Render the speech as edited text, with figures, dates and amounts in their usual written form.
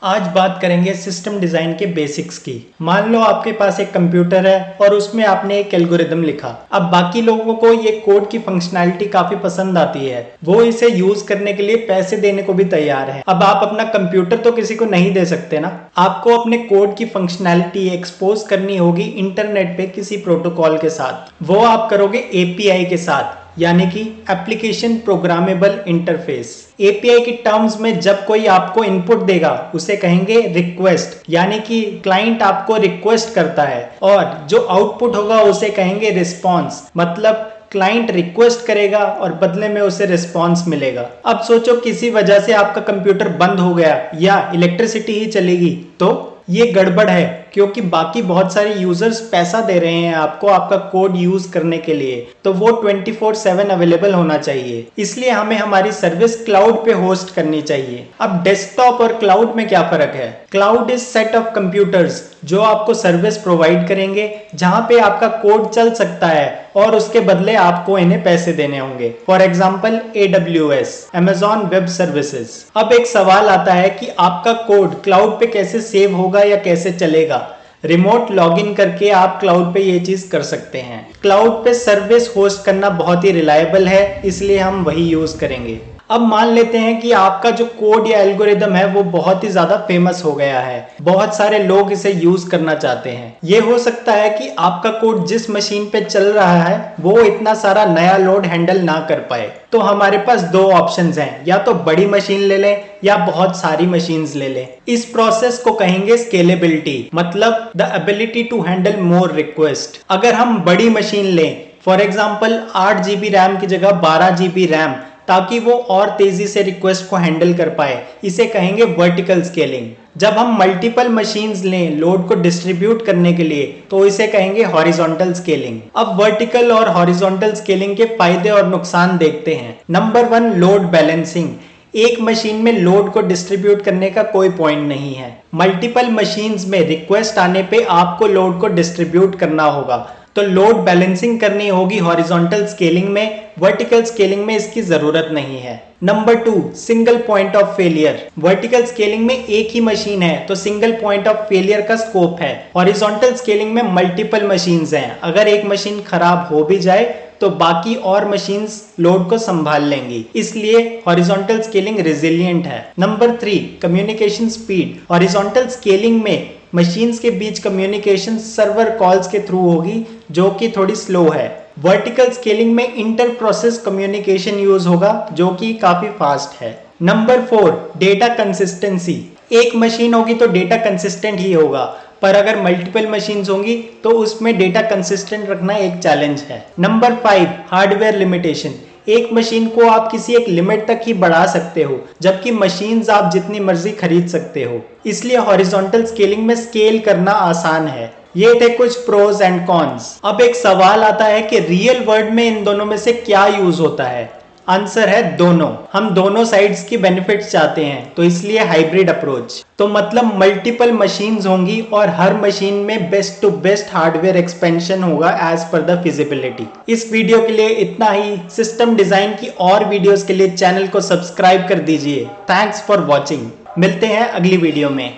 आज बात करेंगे सिस्टम डिजाइन के बेसिक्स की। मान लो आपके पास एक कंप्यूटर है और उसमें आपने एक एल्गोरिदम लिखा। अब बाकी लोगों को ये कोड की फंक्शनैलिटी काफी पसंद आती है, वो इसे यूज करने के लिए पैसे देने को भी तैयार है। अब आप अपना कंप्यूटर तो किसी को नहीं दे सकते ना, आपको अपने कोड की फंक्शनैलिटी एक्सपोज करनी होगी इंटरनेट पे किसी प्रोटोकॉल के साथ। वो आप करोगे एपीआई के साथ, यानी कि एप्लीकेशन प्रोग्रामेबल इंटरफेस। एपीआई की टर्म्स में जब कोई आपको इनपुट देगा उसे कहेंगे रिक्वेस्ट, यानी कि क्लाइंट आपको रिक्वेस्ट करता है, और जो आउटपुट होगा उसे कहेंगे रिस्पॉन्स, मतलब क्लाइंट रिक्वेस्ट करेगा और बदले में उसे रिस्पॉन्स मिलेगा। अब सोचो किसी वजह से आपका कंप्यूटर बंद हो गया या इलेक्ट्रिसिटी ही चलेगी, तो ये गड़बड़ है, क्योंकि बाकी बहुत सारे यूजर्स पैसा दे रहे हैं आपको आपका कोड यूज करने के लिए, तो वो 24/7 अवेलेबल होना चाहिए। इसलिए हमें हमारी सर्विस क्लाउड पे होस्ट करनी चाहिए। अब डेस्कटॉप और क्लाउड में क्या फर्क है? Cloud is set of computers जो आपको सर्विस प्रोवाइड करेंगे, जहां पे आपका कोड चल सकता है और उसके बदले आपको इन्हें पैसे देने होंगे। For example AWS, Amazon web services. अब एक सवाल आता है कि आपका कोड क्लाउड पे कैसे सेव होगा या कैसे चलेगा। रिमोट लॉगिन करके आप क्लाउड पे ये चीज कर सकते हैं। क्लाउड पे सर्विस होस्ट करना बहुत ही रिलायबल है, इसलिए हम वही यूज करेंगे। अब मान लेते हैं कि आपका जो कोड या एल्गोरिदम है वो बहुत ही ज्यादा फेमस हो गया है, बहुत सारे लोग इसे यूज करना चाहते हैं। ये हो सकता है कि आपका कोड जिस मशीन पे चल रहा है वो इतना सारा नया लोड हैंडल ना कर पाए। तो हमारे पास दो ऑप्शंस हैं, या तो बड़ी मशीन ले लें या बहुत सारी मशीन्स ले लें। इस प्रोसेस को कहेंगे स्केलेबिलिटी, मतलब the ability to handle more request. अगर हम बड़ी मशीन लें, फॉर एग्जाम्पल 8 GB रैम की जगह 12 GB रैम, ताकि वो और तेजी से रिक्वेस्ट को हैंडल कर पाए, इसे कहेंगे वर्टिकल स्केलिंग। जब हम मल्टीपल मशीन्स लें लोड को डिस्ट्रीब्यूट करने के लिए, तो इसे कहेंगे हॉरिजॉन्टल स्केलिंग। अब वर्टिकल और हॉरिजॉन्टल स्केलिंग के फायदे और नुकसान देखते हैं। Number 1, load balancing. एक मशीन में लोड को डिस्ट्रीब्यूट करने का कोई पॉइंट नहीं है। मल्टीपल मशीन्स में रिक्वेस्ट आने पे आपको लोड को डिस्ट्रीब्यूट करना होगा, तो लोड बैलेंसिंग करनी होगी हॉरिजॉन्टल स्केलिंग में। वर्टिकल स्केलिंग में इसकी जरूरत नहीं है। Number 2, single point of failure. Vertical scaling में एक ही मशीन है तो सिंगल पॉइंट ऑफ फेलियर का स्कोप है। हॉरिजॉन्टल स्केलिंग में मल्टीपल मशीन्स हैं, अगर एक मशीन खराब हो भी जाए तो बाकी और मशीन्स लोड को संभाल लेंगी, इसलिए हॉरिजॉन्टल स्केलिंग रेजिलिएंट है। Number 3, communication speed. Horizontal scaling में मशीन्स के बीच कम्युनिकेशन सर्वर कॉल्स के थ्रू होगी, जो कि थोड़ी स्लो है। वर्टिकल स्केलिंग में इंटर प्रोसेस कम्युनिकेशन यूज होगा, जो कि काफी फास्ट है। Number 4, data consistency. एक मशीन होगी तो डेटा कंसिस्टेंट ही होगा, पर अगर मल्टीपल मशीन्स होंगी तो उसमें डेटा कंसिस्टेंट रखना एक चैलेंज है। Number 5, hardware limitation. एक मशीन को आप किसी एक लिमिट तक ही बढ़ा सकते हो, जबकि मशीन्स आप जितनी मर्जी खरीद सकते हो, इसलिए हॉरिजॉन्टल स्केलिंग में स्केल करना आसान है। ये थे कुछ प्रोज एंड कॉन्स। अब एक सवाल आता है कि रियल वर्ल्ड में इन दोनों में से क्या यूज होता है? आंसर है दोनों। हम दोनों साइड्स की बेनिफिट्स चाहते हैं, तो इसलिए हाइब्रिड अप्रोच। तो मतलब मल्टीपल मशीन्स होंगी और हर मशीन में best to best hardware expansion होगा एज पर द फिजिबिलिटी। इस वीडियो के लिए इतना ही। सिस्टम डिजाइन की और वीडियोस के लिए चैनल को सब्सक्राइब कर दीजिए। Thanks for watching. मिलते हैं अगली वीडियो में।